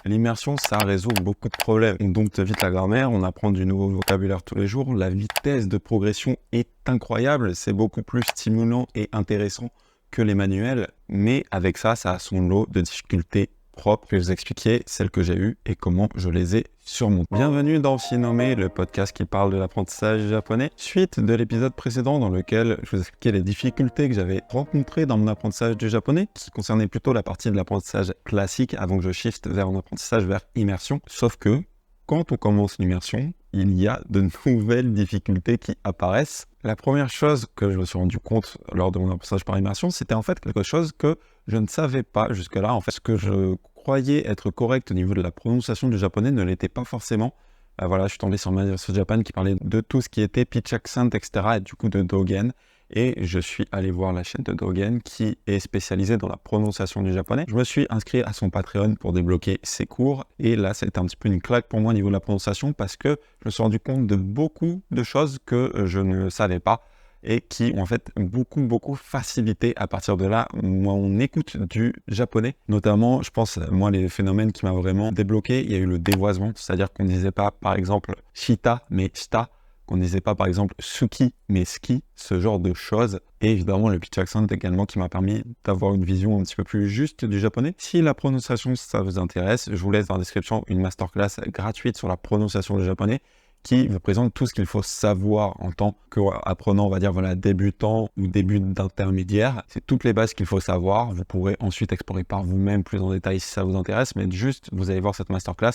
L'immersion, ça résout beaucoup de problèmes. On dompte vite la grammaire, on apprend du nouveau vocabulaire tous les jours. La vitesse de progression est incroyable. C'est beaucoup plus stimulant et intéressant que les manuels. Mais avec ça, ça a son lot de difficultés propres. Je vais vous expliquer celles que j'ai eues et comment je les ai surmontées. Bienvenue dans Shinome, le podcast qui parle de l'apprentissage japonais. Suite de l'épisode précédent dans lequel je vous expliquais les difficultés que j'avais rencontrées dans mon apprentissage du japonais, qui concernait plutôt la partie de l'apprentissage classique avant que je shift vers un apprentissage vers immersion. Sauf que quand on commence l'immersion, il y a de nouvelles difficultés qui apparaissent. La première chose que je me suis rendu compte lors de mon apprentissage par immersion, c'était en fait quelque chose que je ne savais pas jusque-là. En fait, ce que je croyais être correct au niveau de la prononciation du japonais ne l'était pas forcément. Voilà, je suis tombé sur Master Japan qui parlait de tout ce qui était pitch accent, etc. et du coup de Dogen. Et je suis allé voir la chaîne de Dogen qui est spécialisée dans la prononciation du japonais. Je me suis inscrit à son Patreon pour débloquer ses cours. Et là, c'était un petit peu une claque pour moi au niveau de la prononciation parce que je me suis rendu compte de beaucoup de choses que je ne savais pas et qui ont en fait beaucoup facilité à partir de là mon écoute du japonais. Notamment, je pense, moi, les phénomènes qui m'ont vraiment débloqué, il y a eu le dévoisement, c'est-à-dire qu'on ne disait pas, par exemple, shita, mais shita, qu'on ne disait pas, par exemple, suki, mais ski, ce genre de choses. Et évidemment, le pitch accent également qui m'a permis d'avoir une vision un petit peu plus juste du japonais. Si la prononciation, ça vous intéresse, je vous laisse dans la description une masterclass gratuite sur la prononciation du japonais qui vous présente tout ce qu'il faut savoir en tant qu'apprenant, on va dire, voilà, débutant ou début d'intermédiaire. C'est toutes les bases qu'il faut savoir. Vous pourrez ensuite explorer par vous-même plus en détail si ça vous intéresse, mais juste, vous allez voir cette masterclass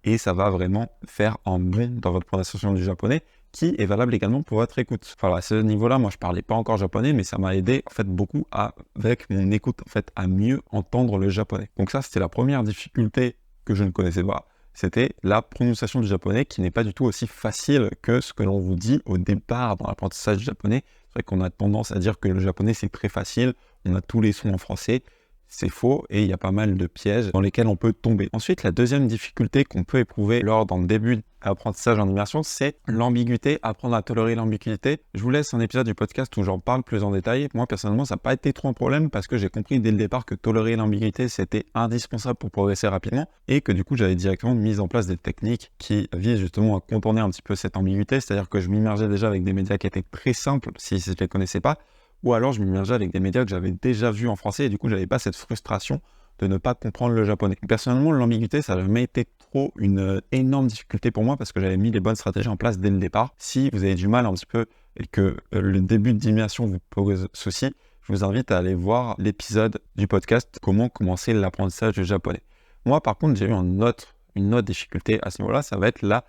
et ça va vraiment faire un bond dans votre prononciation du japonais qui est valable également pour votre écoute. Voilà, à ce niveau-là, moi, je parlais pas encore japonais, mais ça m'a aidé, en fait, beaucoup avec mon écoute, en fait, à mieux entendre le japonais. Donc ça, c'était la première difficulté que je ne connaissais pas. C'était la prononciation du japonais qui n'est pas du tout aussi facile que ce que l'on vous dit au départ dans l'apprentissage du japonais. C'est vrai qu'on a tendance à dire que le japonais c'est très facile, on a tous les sons en français. C'est faux et il y a pas mal de pièges dans lesquels on peut tomber. Ensuite, la deuxième difficulté qu'on peut éprouver lors d'un début d'apprentissage en immersion, c'est l'ambiguïté, apprendre à tolérer l'ambiguïté. Je vous laisse un épisode du podcast où j'en parle plus en détail. Moi, personnellement, ça n'a pas été trop un problème parce que j'ai compris dès le départ que tolérer l'ambiguïté, c'était indispensable pour progresser rapidement et que du coup, j'avais directement mis en place des techniques qui visent justement à contourner un petit peu cette ambiguïté, c'est-à-dire que je m'immergeais déjà avec des médias qui étaient très simples si je ne les connaissais pas, ou alors je m'immergeais avec des médias que j'avais déjà vus en français et du coup j'avais pas cette frustration de ne pas comprendre le japonais. Personnellement, l'ambiguïté, ça n'a jamais été trop une énorme difficulté pour moi parce que j'avais mis les bonnes stratégies en place dès le départ. Si vous avez du mal un petit peu et que le début d'immersion vous pose souci, je vous invite à aller voir l'épisode du podcast Comment commencer l'apprentissage du japonais. Moi, par contre, j'ai eu une autre difficulté à ce niveau-là, ça va être la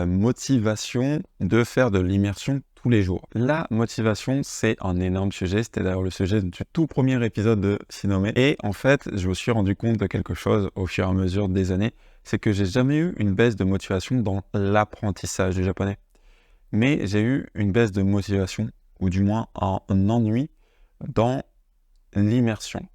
motivation de faire de l'immersion tous les jours. La motivation, c'est un énorme sujet. C'était d'ailleurs le sujet du tout premier épisode de Shinome. Et en fait, je me suis rendu compte de quelque chose au fur et à mesure des années, c'est que j'ai jamais eu une baisse de motivation dans l'apprentissage du japonais. Mais j'ai eu une baisse de motivation, ou du moins un ennui dans l'immersion.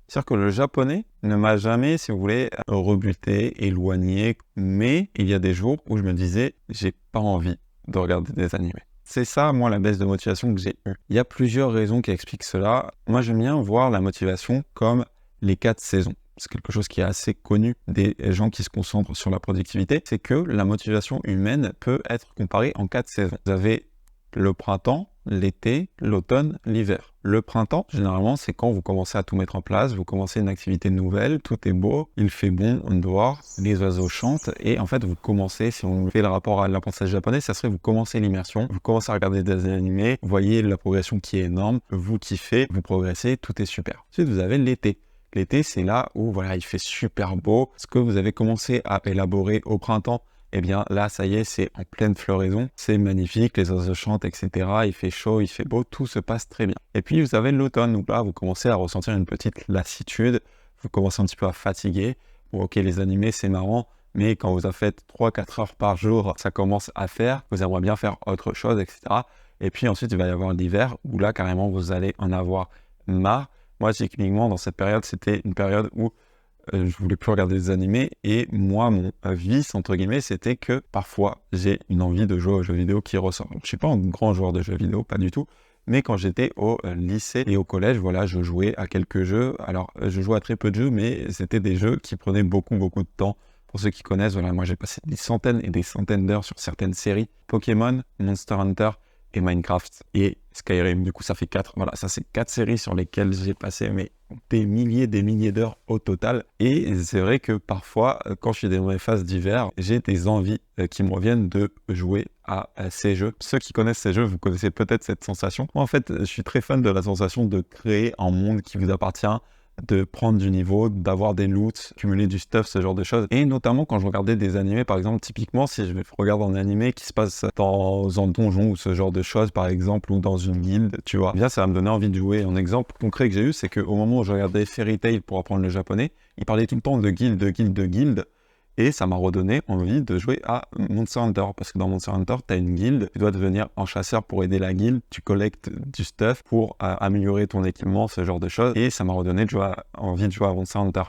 C'est-à-dire que le japonais ne m'a jamais, si vous voulez, rebuté, éloigné, mais il y a des jours où je me disais, j'ai pas envie de regarder des animés. C'est ça, moi, la baisse de motivation que j'ai eue. Il y a plusieurs raisons qui expliquent cela. Moi, j'aime bien voir la motivation comme les 4 saisons. C'est quelque chose qui est assez connu des gens qui se concentrent sur la productivité. C'est que la motivation humaine peut être comparée en 4 saisons. Vous avez le printemps, l'été, l'automne, l'hiver. Le printemps, généralement, c'est quand vous commencez à tout mettre en place, vous commencez une activité nouvelle, tout est beau, il fait bon dehors, les oiseaux chantent, et en fait, vous commencez, si on fait le rapport à l'apprentissage japonais, ça serait vous commencez l'immersion, vous commencez à regarder des animés, vous voyez la progression qui est énorme, vous kiffez, vous progressez, tout est super. Ensuite, vous avez l'été. L'été, c'est là où voilà, il fait super beau. Ce que vous avez commencé à élaborer au printemps, eh bien là, ça y est, c'est en pleine floraison, c'est magnifique, les oiseaux chantent, etc. Il fait chaud, il fait beau, tout se passe très bien. Et puis vous avez l'automne, où là, vous commencez à ressentir une petite lassitude, vous commencez un petit peu à fatiguer. Bon, ok, les animés, c'est marrant, mais quand vous en faites 3-4 heures par jour, ça commence à faire, vous aimeriez bien faire autre chose, etc. Et puis ensuite, il va y avoir l'hiver, où là, carrément, vous allez en avoir marre. Moi, typiquement, dans cette période, c'était une période où je voulais plus regarder des animés et moi, mon vice, entre guillemets, c'était que parfois, j'ai une envie de jouer aux jeux vidéo qui ressort. Alors, je suis pas un grand joueur de jeux vidéo, pas du tout, Mais quand j'étais au lycée et au collège, voilà, je jouais à quelques jeux. Alors, je jouais à très peu de jeux, mais c'était des jeux qui prenaient beaucoup, beaucoup de temps. Pour ceux qui connaissent, voilà, moi j'ai passé des centaines et des centaines d'heures sur certaines séries. Pokémon, Monster Hunter et Minecraft et Skyrim. Du coup, ça fait 4. Voilà, ça c'est 4 séries sur lesquelles j'ai passé des milliers d'heures au total. Et c'est vrai que parfois, quand je suis dans mes phases d'hiver, j'ai des envies qui me reviennent de jouer à ces jeux. Ceux qui connaissent ces jeux, vous connaissez peut-être cette sensation. Moi, en fait, je suis très fan de la sensation de créer un monde qui vous appartient, de prendre du niveau, d'avoir des loots, cumuler du stuff, ce genre de choses. Et notamment quand je regardais des animés, par exemple, typiquement, si je regarde un animé qui se passe dans un donjon ou ce genre de choses, par exemple, ou dans une guilde, tu vois, bien ça va me donner envie de jouer. Un exemple concret que j'ai eu, c'est qu'au moment où je regardais Fairy Tail pour apprendre le japonais, il parlait tout le temps de guilde. Et ça m'a redonné envie de jouer à Monster Hunter. Parce que dans Monster Hunter, tu as une guilde, tu dois devenir un chasseur pour aider la guilde, tu collectes du stuff pour améliorer ton équipement, ce genre de choses. Et ça m'a redonné envie de jouer à Monster Hunter.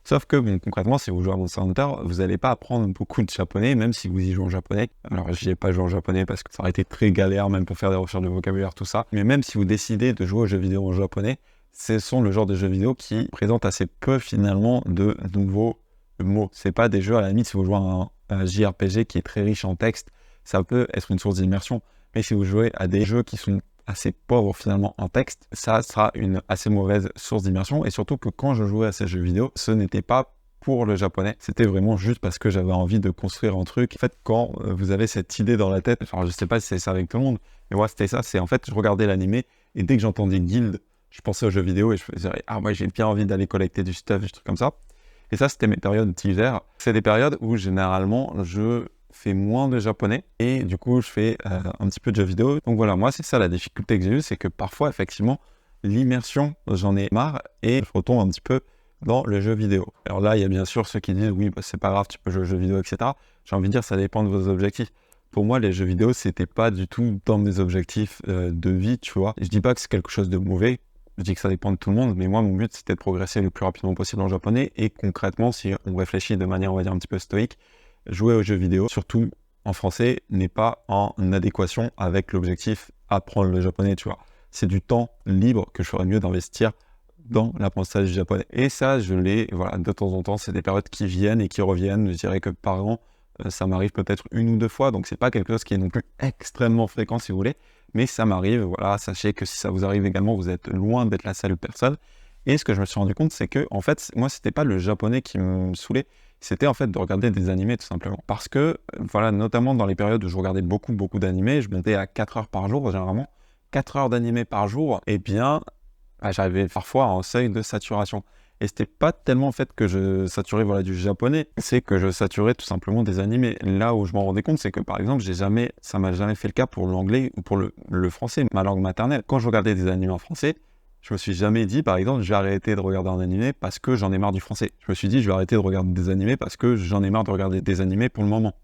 Sauf que, bon, concrètement, si vous jouez à Monster Hunter, vous n'allez pas apprendre beaucoup de japonais, même si vous y jouez en japonais. Alors, j'y ai pas joué en japonais parce que ça aurait été très galère, même pour faire des recherches de vocabulaire, tout ça. Mais même si vous décidez de jouer aux jeux vidéo en japonais, ce sont le genre de jeux vidéo qui présentent assez peu, finalement, de nouveaux mots. C'est pas des jeux, à la limite, si vous jouez à un JRPG qui est très riche en texte, ça peut être une source d'immersion. Mais si vous jouez à des jeux qui sont assez pauvres finalement en texte, ça sera une assez mauvaise source d'immersion. Et surtout que quand je jouais à ces jeux vidéo, ce n'était pas pour le japonais, c'était vraiment juste parce que j'avais envie de construire un truc. En fait, quand vous avez cette idée dans la tête, enfin je sais pas si c'est ça avec tout le monde, mais moi c'était ça, c'est en fait je regardais l'animé et dès que j'entendais guild, je pensais aux jeux vidéo et je me disais ah ouais j'ai bien envie d'aller collecter du stuff, des trucs comme ça. Et ça, c'était mes périodes d'hiver. C'est des périodes où, généralement, je fais moins de japonais et du coup, je fais un petit peu de jeux vidéo. Donc voilà, moi, c'est ça la difficulté que j'ai eue, c'est que parfois, effectivement, l'immersion, j'en ai marre et je retombe un petit peu dans le jeu vidéo. Alors là, il y a bien sûr ceux qui disent « Oui, bah, c'est pas grave, tu peux jouer aux jeux vidéo, etc. » J'ai envie de dire, ça dépend de vos objectifs. Pour moi, les jeux vidéo, c'était pas du tout dans mes objectifs de vie, tu vois. Je dis pas que c'est quelque chose de mauvais. Je dis que ça dépend de tout le monde, mais moi, mon but, c'était de progresser le plus rapidement possible en japonais. Et concrètement, si on réfléchit de manière, on va dire, un petit peu stoïque, jouer aux jeux vidéo, surtout en français, n'est pas en adéquation avec l'objectif apprendre le japonais, tu vois. C'est du temps libre que je ferais mieux d'investir dans l'apprentissage du japonais. Et ça, je l'ai, voilà, de temps en temps, c'est des périodes qui viennent et qui reviennent. Je dirais que par an, ça m'arrive peut-être 1 ou 2 fois, donc c'est pas quelque chose qui est non plus extrêmement fréquent, si vous voulez. Mais ça m'arrive, voilà, sachez que si ça vous arrive également, vous êtes loin d'être la seule personne. Et ce que je me suis rendu compte, c'est que, en fait, moi, c'était pas le japonais qui me saoulait, c'était en fait de regarder des animés, tout simplement. Parce que, voilà, notamment dans les périodes où je regardais beaucoup d'animés, je montais à 4 heures par jour, généralement. 4 heures d'animé par jour, et bien, j'avais parfois un seuil de saturation. Et c'était pas tellement en fait que je saturais voilà, du japonais, c'est que je saturais tout simplement des animés. Là où je m'en rendais compte, c'est que par exemple, ça m'a jamais fait le cas pour l'anglais ou pour le français, ma langue maternelle. Quand je regardais des animés en français, je me suis jamais dit, par exemple, je vais arrêter de regarder un animé parce que j'en ai marre du français. Je me suis dit, je vais arrêter de regarder des animés parce que j'en ai marre de regarder des animés pour le moment.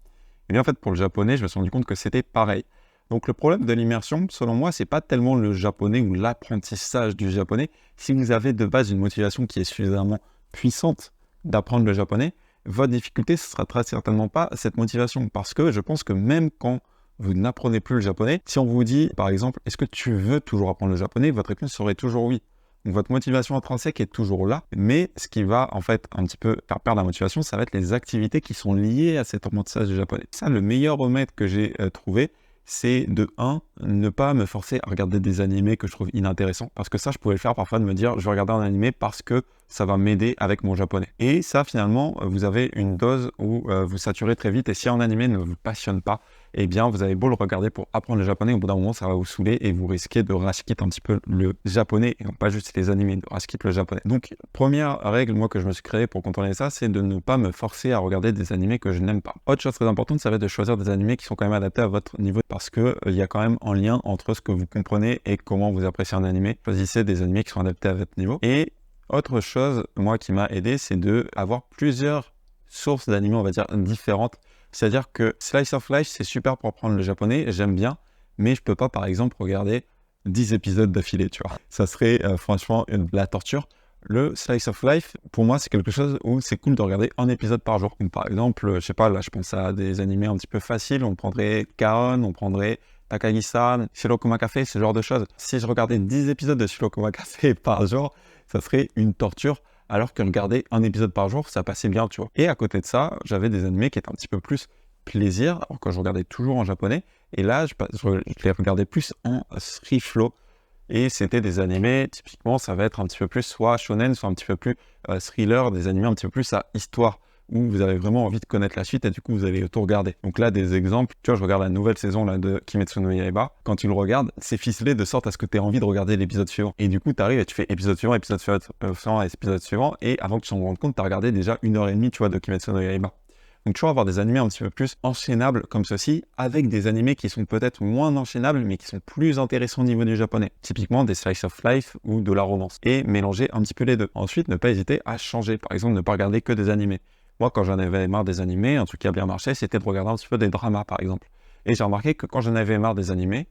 Et bien en fait, pour le japonais, je me suis rendu compte que c'était pareil. Donc le problème de l'immersion, selon moi, c'est pas tellement le japonais ou l'apprentissage du japonais. Si vous avez de base une motivation qui est suffisamment puissante d'apprendre le japonais, votre difficulté, ce sera très certainement pas cette motivation. Parce que je pense que même quand vous n'apprenez plus le japonais, si on vous dit, par exemple, est-ce que tu veux toujours apprendre le japonais, votre réponse serait toujours oui. Donc votre motivation intrinsèque est toujours là, mais ce qui va en fait un petit peu faire perdre la motivation, ça va être les activités qui sont liées à cet apprentissage du japonais. Ça, le meilleur remède que j'ai trouvé, c'est de 1, ne pas me forcer à regarder des animés que je trouve inintéressants. Parce que ça, je pouvais le faire parfois de me dire, je vais regarder un animé parce que ça va m'aider avec mon japonais. Et ça, finalement, vous avez une dose où vous saturez très vite. Et si un animé ne vous passionne pas, eh bien, vous avez beau le regarder pour apprendre le japonais, au bout d'un moment, ça va vous saouler et vous risquez de rage quit un petit peu le japonais, et non pas juste les animés, de rage quit le japonais. Donc, première règle, moi, que je me suis créée pour contourner ça, c'est de ne pas me forcer à regarder des animés que je n'aime pas. Autre chose très importante, ça va être de choisir des animés qui sont quand même adaptés à votre niveau, parce que il y a quand même un lien entre ce que vous comprenez et comment vous appréciez un animé. Choisissez des animés qui sont adaptés à votre niveau. Et autre chose, moi, qui m'a aidé, c'est de avoir plusieurs sources d'animés, on va dire, différentes. C'est-à-dire que Slice of Life, c'est super pour apprendre le japonais, j'aime bien, mais je peux pas, par exemple, regarder 10 épisodes d'affilée, tu vois. Ça serait franchement la torture. Le Slice of Life, pour moi, c'est quelque chose où c'est cool de regarder un épisode par jour. Donc, par exemple, je sais pas, là, je pense à des animés un petit peu faciles. On prendrait Kaon, on prendrait Takagi-san, Shirokuma Café, ce genre de choses. Si je regardais 10 épisodes de Shirokuma Café par jour, ça serait une torture. Alors que regarder un épisode par jour, ça passait bien, tu vois. Et à côté de ça, j'avais des animés qui étaient un petit peu plus plaisir, alors que je regardais toujours en japonais. Et là, je les regardais plus en free flow. Et c'était des animés, typiquement, ça va être un petit peu plus soit shonen, soit un petit peu plus thriller, des animés un petit peu plus à histoire, où vous avez vraiment envie de connaître la suite et du coup, vous allez tout regarder. Donc là, des exemples, tu vois, je regarde la nouvelle saison là, de Kimetsu no Yaiba. Quand tu le regardes, c'est ficelé de sorte à ce que tu aies envie de regarder l'épisode suivant. Et du coup, tu arrives et tu fais épisode suivant, épisode suivant, et avant que tu t'en rendes compte, tu as regardé déjà 1h30, tu vois, de Kimetsu no Yaiba. Donc toujours avoir des animés un petit peu plus enchaînables comme ceci, avec des animés qui sont peut-être moins enchaînables, mais qui sont plus intéressants au niveau du japonais. Typiquement des slice of life ou de la romance. Et mélanger un petit peu les deux. Ensuite, ne pas hésiter à changer. Par exemple, ne pas regarder que des animés. Moi, quand j'en avais marre des animés, un truc qui a bien marché, c'était de regarder un petit peu des dramas, par exemple. Et j'ai remarqué que quand j'en avais marre des animés,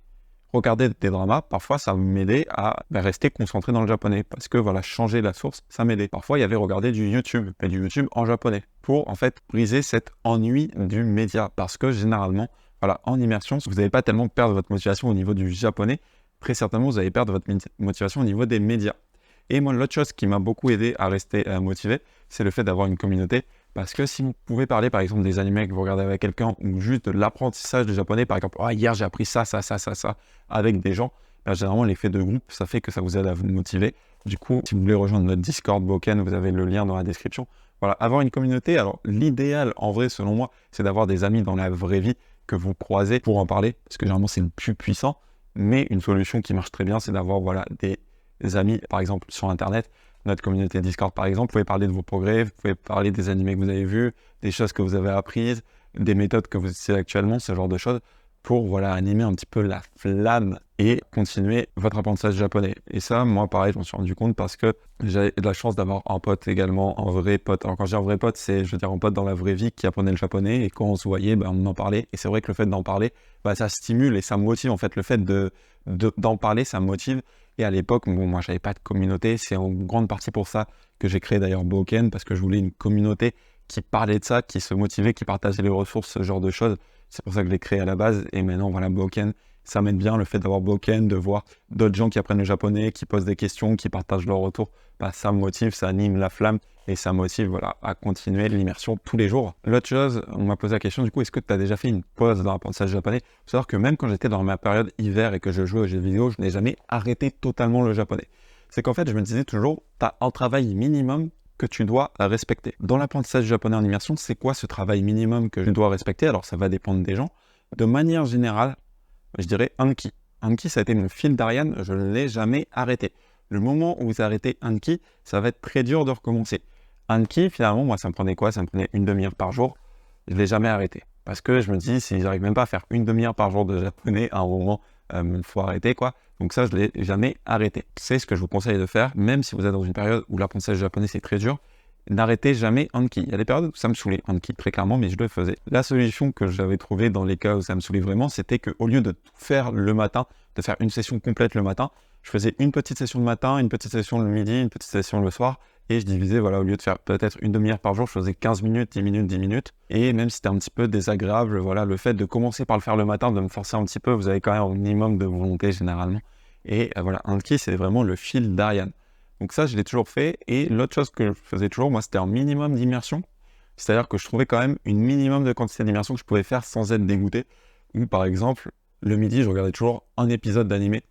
regarder des dramas, parfois ça m'aidait à rester concentré dans le japonais, parce que voilà, changer la source, ça m'aidait. Parfois, il y avait regarder du YouTube, mais du YouTube en japonais, pour en fait briser cet ennui du média, parce que généralement, voilà, en immersion, vous n'allez pas tellement perdre votre motivation au niveau du japonais, très certainement vous allez perdre votre motivation au niveau des médias. Et moi, l'autre chose qui m'a beaucoup aidé à rester motivé, c'est le fait d'avoir une communauté. Parce que si vous pouvez parler par exemple des animés que vous regardez avec quelqu'un ou juste de l'apprentissage du japonais, par exemple, hier j'ai appris ça, avec des gens, généralement l'effet de groupe, ça fait que ça vous aide à vous motiver. Du coup, si vous voulez rejoindre notre Discord Boken, vous avez le lien dans la description. Voilà, avoir une communauté, alors l'idéal en vrai selon moi, c'est d'avoir des amis dans la vraie vie que vous croisez pour en parler, parce que généralement c'est le plus puissant. Mais une solution qui marche très bien, c'est d'avoir voilà, des amis, par exemple sur Internet. Notre communauté Discord par exemple, vous pouvez parler de vos progrès, vous pouvez parler des animés que vous avez vus, des choses que vous avez apprises, des méthodes que vous utilisez actuellement, ce genre de choses, pour voilà, animer un petit peu la flamme et continuer votre apprentissage japonais. Et ça, moi pareil, je m'en suis rendu compte parce que j'ai de la chance d'avoir un pote également, un vrai pote. Alors quand je dis un vrai pote, c'est je veux dire un pote dans la vraie vie qui apprenait le japonais et quand on se voyait, on en parlait. Et c'est vrai que le fait d'en parler, ça stimule et ça motive en fait. Le fait d'en parler, ça motive. Et à l'époque, moi, j'avais pas de communauté. C'est en grande partie pour ça que j'ai créé d'ailleurs Boken, parce que je voulais une communauté qui parlait de ça, qui se motivait, qui partageait les ressources, ce genre de choses. C'est pour ça que je l'ai créé à la base. Et maintenant, voilà, Boken, ça m'aide bien le fait d'avoir Boken, de voir d'autres gens qui apprennent le japonais, qui posent des questions, qui partagent leur retour. Ça me motive, ça anime la flamme et ça motive voilà, à continuer l'immersion tous les jours. L'autre chose, on m'a posé la question du coup, est-ce que tu as déjà fait une pause dans l'apprentissage japonais? Il faut savoir que même quand j'étais dans ma période hiver et que je jouais aux jeux vidéo, je n'ai jamais arrêté totalement le japonais. C'est qu'en fait, je me disais toujours, tu as un travail minimum que tu dois respecter. Dans l'apprentissage japonais en immersion, c'est quoi ce travail minimum que je dois respecter? Alors ça va dépendre des gens. De manière générale, je dirais Anki. Anki, ça a été mon fil d'Ariane, je ne l'ai jamais arrêté. Le moment où vous arrêtez Anki, ça va être très dur de recommencer. Anki, finalement, moi, ça me prenait quoi? Ça me prenait une demi-heure par jour. Je ne l'ai jamais arrêté. Parce que je me dis, si j'arrive même pas à faire une demi-heure par jour de japonais, à un moment, il faut arrêter, quoi. Donc ça, je ne l'ai jamais arrêté. C'est ce que je vous conseille de faire, même si vous êtes dans une période où l'apprentissage japonais, c'est très dur. N'arrêtez jamais Anki. Il y a des périodes où ça me saoulait, Anki, très clairement, mais je le faisais. La solution que j'avais trouvée dans les cas où ça me saoulait vraiment, c'était qu'au lieu de tout faire le matin, de faire une session complète le matin, je faisais une petite session le matin, une petite session le midi, une petite session le soir, et je divisais, voilà, au lieu de faire peut-être une demi-heure par jour, je faisais 15 minutes, 10 minutes, 10 minutes, et même si c'était un petit peu désagréable, voilà, le fait de commencer par le faire le matin, de me forcer un petit peu, vous avez quand même un minimum de volonté généralement, et voilà, Anki, c'est vraiment le fil d'Ariane. Donc ça, je l'ai toujours fait, et l'autre chose que je faisais toujours, moi, c'était un minimum d'immersion, c'est-à-dire que je trouvais quand même une minimum de quantité d'immersion que je pouvais faire sans être dégoûté, ou par exemple, le midi, je regardais toujours un épisode d'animé,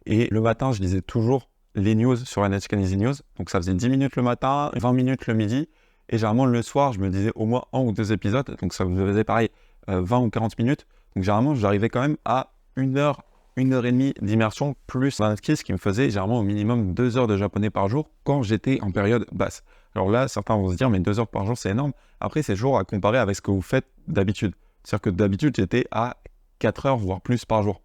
et le matin, je lisais toujours les news sur NHK Easy News. Donc ça faisait 10 minutes le matin, 20 minutes le midi. Et généralement, le soir, je me disais au moins un ou deux épisodes. Donc ça me faisait pareil, 20 ou 40 minutes. Donc généralement, j'arrivais quand même à 1 heure et demie d'immersion plus un skill, ce qui me faisait généralement au minimum 2 heures de japonais par jour quand j'étais en période basse. Alors là, certains vont se dire, mais 2 heures par jour, c'est énorme. Après, c'est toujours à comparer avec ce que vous faites d'habitude. C'est-à-dire que d'habitude, j'étais à 4 heures, voire plus par jour.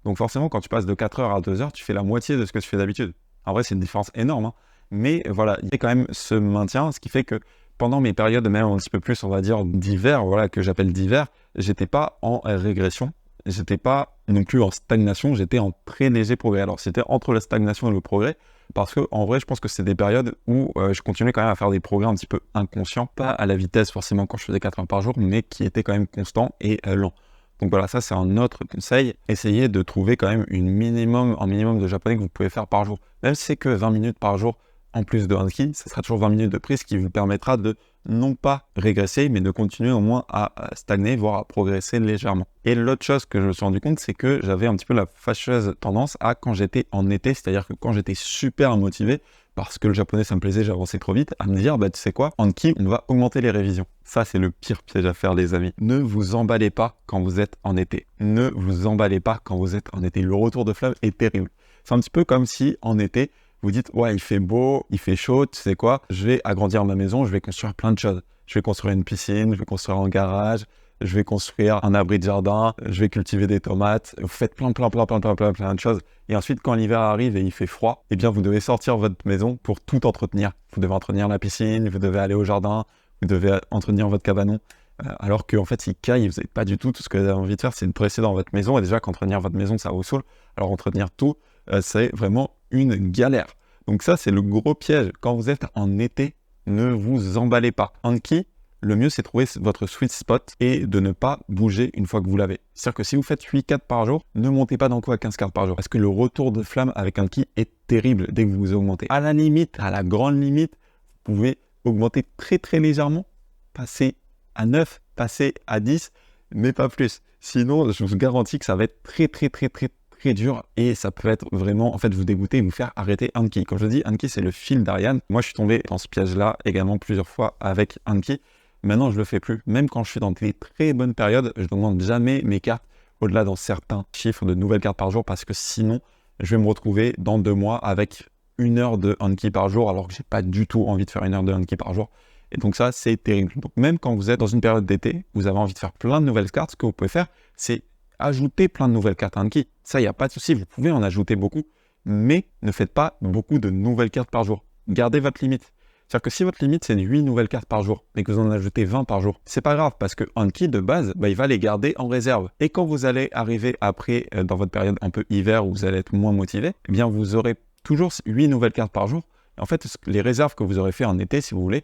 Donc forcément, quand tu passes de 4 heures à 2 heures, tu fais la moitié de ce que tu fais d'habitude. En vrai, c'est une différence énorme, hein. Mais voilà, il y a quand même ce maintien, ce qui fait que pendant mes périodes, même un petit peu plus, on va dire, d'hiver, voilà, que j'appelle d'hiver, j'étais pas en régression, j'étais pas non plus en stagnation, j'étais en très léger progrès. Alors c'était entre la stagnation et le progrès, parce que en vrai, je pense que c'est des périodes où je continuais quand même à faire des progrès un petit peu inconscients, pas à la vitesse forcément quand je faisais 4 heures par jour, mais qui étaient quand même constants et lents. Donc voilà, ça c'est un autre conseil. Essayez de trouver quand même un minimum de japonais que vous pouvez faire par jour. Même si c'est que 20 minutes par jour en plus de Anki, ça sera toujours 20 minutes de prise qui vous permettra de non pas régresser, mais de continuer au moins à stagner, voire à progresser légèrement. Et l'autre chose que je me suis rendu compte, c'est que j'avais un petit peu la fâcheuse tendance à, quand j'étais en été, c'est-à-dire que quand j'étais super motivé, parce que le japonais ça me plaisait, j'avançais trop vite, à me dire, bah tu sais quoi, Anki, on va augmenter les révisions. Ça, c'est le pire piège à faire, les amis. Ne vous emballez pas quand vous êtes en été. Ne vous emballez pas quand vous êtes en été. Le retour de flamme est terrible. C'est un petit peu comme si, en été, vous dites, ouais, il fait beau, il fait chaud, tu sais quoi, je vais agrandir ma maison, je vais construire plein de choses. Je vais construire une piscine, je vais construire un garage, je vais construire un abri de jardin, je vais cultiver des tomates. Vous faites plein de choses. Et ensuite, quand l'hiver arrive et il fait froid, eh bien, vous devez sortir votre maison pour tout entretenir. Vous devez entretenir la piscine, vous devez aller au jardin, vous devez entretenir votre cabanon. Alors qu'en fait, il caille, vous n'avez pas du tout ce que vous avez envie de faire, c'est de rester dans votre maison. Et déjà, qu'entretenir votre maison, ça vous saoule. Alors, entretenir tout, c'est vraiment une galère. Donc ça, c'est le gros piège. Quand vous êtes en été, ne vous emballez pas. Anki, le mieux, c'est de trouver votre sweet spot et de ne pas bouger une fois que vous l'avez. C'est-à-dire que si vous faites 8 cartes par jour, ne montez pas d'un coup à 15 cartes par jour. Parce que le retour de flamme avec Anki est terrible dès que vous augmentez. À la limite, à la grande limite, vous pouvez augmenter très légèrement, passer à 9, passer à 10, mais pas plus. Sinon, je vous garantis que ça va être très dur et ça peut être vraiment, en fait, vous dégoûter et vous faire arrêter Anki. Quand je dis Anki, c'est le fil d'Ariane. Moi, je suis tombé dans ce piège-là également plusieurs fois avec Anki. Maintenant, je le fais plus. Même quand je suis dans des très bonnes périodes, je ne demande jamais mes cartes au-delà dans certains chiffres de nouvelles cartes par jour parce que sinon, je vais me retrouver dans 2 mois avec 1 heure de Anki par jour alors que j'ai pas du tout envie de faire 1 heure de Anki par jour. Et donc ça, c'est terrible. Donc même quand vous êtes dans une période d'été, vous avez envie de faire plein de nouvelles cartes, ce que vous pouvez faire, c'est ajouter plein de nouvelles cartes Anki. Ça, il n'y a pas de souci, vous pouvez en ajouter beaucoup, mais ne faites pas beaucoup de nouvelles cartes par jour. Gardez votre limite. C'est-à-dire que si votre limite, c'est 8 nouvelles cartes par jour, mais que vous en ajoutez 20 par jour, c'est pas grave, parce que Anki, de base, il va les garder en réserve. Et quand vous allez arriver après, dans votre période un peu hiver, où vous allez être moins motivé, eh bien, vous aurez toujours 8 nouvelles cartes par jour. Et en fait, les réserves que vous aurez fait en été, si vous voulez,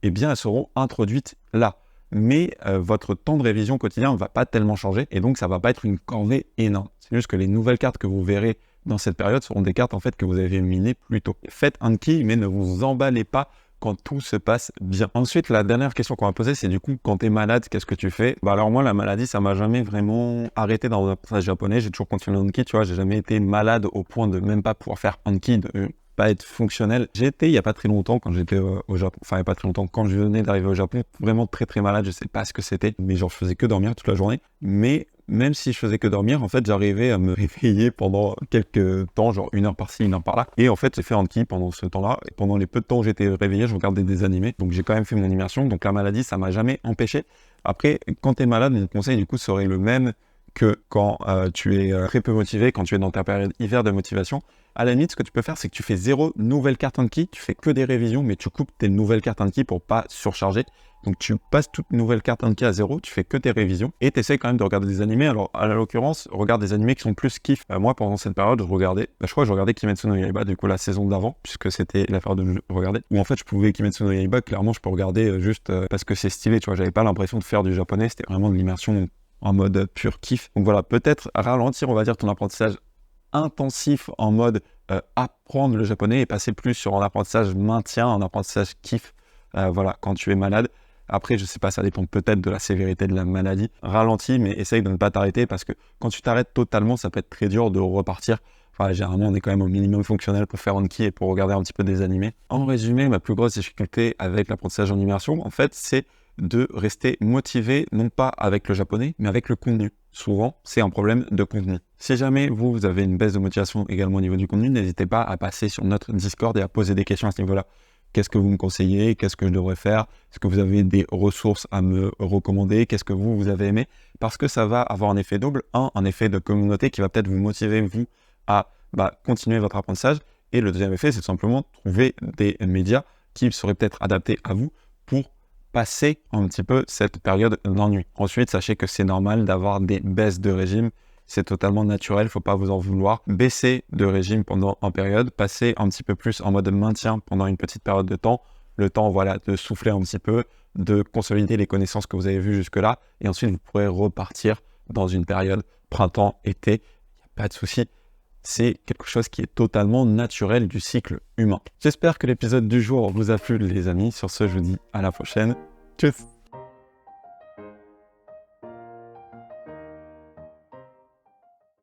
eh bien, elles seront introduites là. Mais votre temps de révision quotidien ne va pas tellement changer, et donc ça ne va pas être une corvée énorme. C'est juste que les nouvelles cartes que vous verrez dans cette période seront des cartes en fait que vous avez minées plus tôt. Faites Anki, mais ne vous emballez pas quand tout se passe bien. Ensuite, la dernière question qu'on va poser, c'est du coup, quand tu es malade, qu'est-ce que tu fais? Alors moi, la maladie, ça m'a jamais vraiment arrêté dans l'apprentissage japonais. J'ai toujours continué Anki, tu vois, j'ai jamais été malade au point de même pas pouvoir faire Anki, de pas être fonctionnel. J'ai été, il y a pas très longtemps, quand j'étais au Japon, enfin il y a pas très longtemps, quand je venais d'arriver au Japon, vraiment très malade, je sais pas ce que c'était, mais genre je faisais que dormir toute la journée. Mais même si je faisais que dormir, en fait, j'arrivais à me réveiller pendant quelques temps, genre 1 heure par-ci, 1 heure par-là. Et en fait, j'ai fait Anki pendant ce temps-là. Et pendant les peu de temps où j'étais réveillé, je regardais des animés. Donc, j'ai quand même fait mon immersion. Donc, la maladie, ça m'a jamais empêché. Après, quand tu es malade, mon conseil, du coup, serait le même que quand tu es très peu motivé, quand tu es dans ta période hiver de motivation. À la limite, ce que tu peux faire, c'est que tu fais 0 nouvelle carte Anki. Tu fais que des révisions, mais tu coupes tes nouvelles cartes Anki pour pas surcharger. Donc, tu passes toute nouvelle carte Anki à 0, tu fais que tes révisions et tu essaies quand même de regarder des animés. Alors, à l'occurrence, regarde des animés qui sont plus kiff. Moi, pendant cette période, je crois que je regardais Kimetsu no Yaiba, du coup, la saison d'avant, puisque c'était la période où je regardais. Où en fait, je pouvais Kimetsu no Yaiba, clairement, je peux regarder juste parce que c'est stylé, tu vois. J'avais pas l'impression de faire du japonais, c'était vraiment de l'immersion en mode pur kiff. Donc voilà, peut-être ralentir, on va dire, ton apprentissage intensif en mode apprendre le japonais et passer plus sur un apprentissage maintien, un apprentissage kiff, voilà, quand tu es malade. Après, je sais pas, ça dépend peut-être de la sévérité de la maladie. Ralentis, mais essaye de ne pas t'arrêter parce que quand tu t'arrêtes totalement, ça peut être très dur de repartir. Enfin, généralement, on est quand même au minimum fonctionnel pour faire Anki et pour regarder un petit peu des animés. En résumé, ma plus grosse difficulté avec l'apprentissage en immersion, en fait, c'est de rester motivé, non pas avec le japonais, mais avec le contenu. Souvent, c'est un problème de contenu. Si jamais vous avez une baisse de motivation également au niveau du contenu, n'hésitez pas à passer sur notre Discord et à poser des questions à ce niveau-là. Qu'est-ce que vous me conseillez? Qu'est-ce que je devrais faire? Est-ce que vous avez des ressources à me recommander? Qu'est-ce que vous avez aimé? Parce que ça va avoir un effet double. Un effet de communauté qui va peut-être vous motiver, vous, à continuer votre apprentissage. Et le deuxième effet, c'est simplement trouver des médias qui seraient peut-être adaptés à vous pour passer un petit peu cette période d'ennui. Ensuite, sachez que c'est normal d'avoir des baisses de régime. C'est totalement naturel, il ne faut pas vous en vouloir. Baisser de régime pendant une période, passer un petit peu plus en mode maintien pendant une petite période de temps, le temps voilà, de souffler un petit peu, de consolider les connaissances que vous avez vues jusque-là, et ensuite vous pourrez repartir dans une période printemps, été, il n'y a pas de souci. C'est quelque chose qui est totalement naturel du cycle humain. J'espère que l'épisode du jour vous a plu, les amis. Sur ce, je vous dis à la prochaine. Tchuss!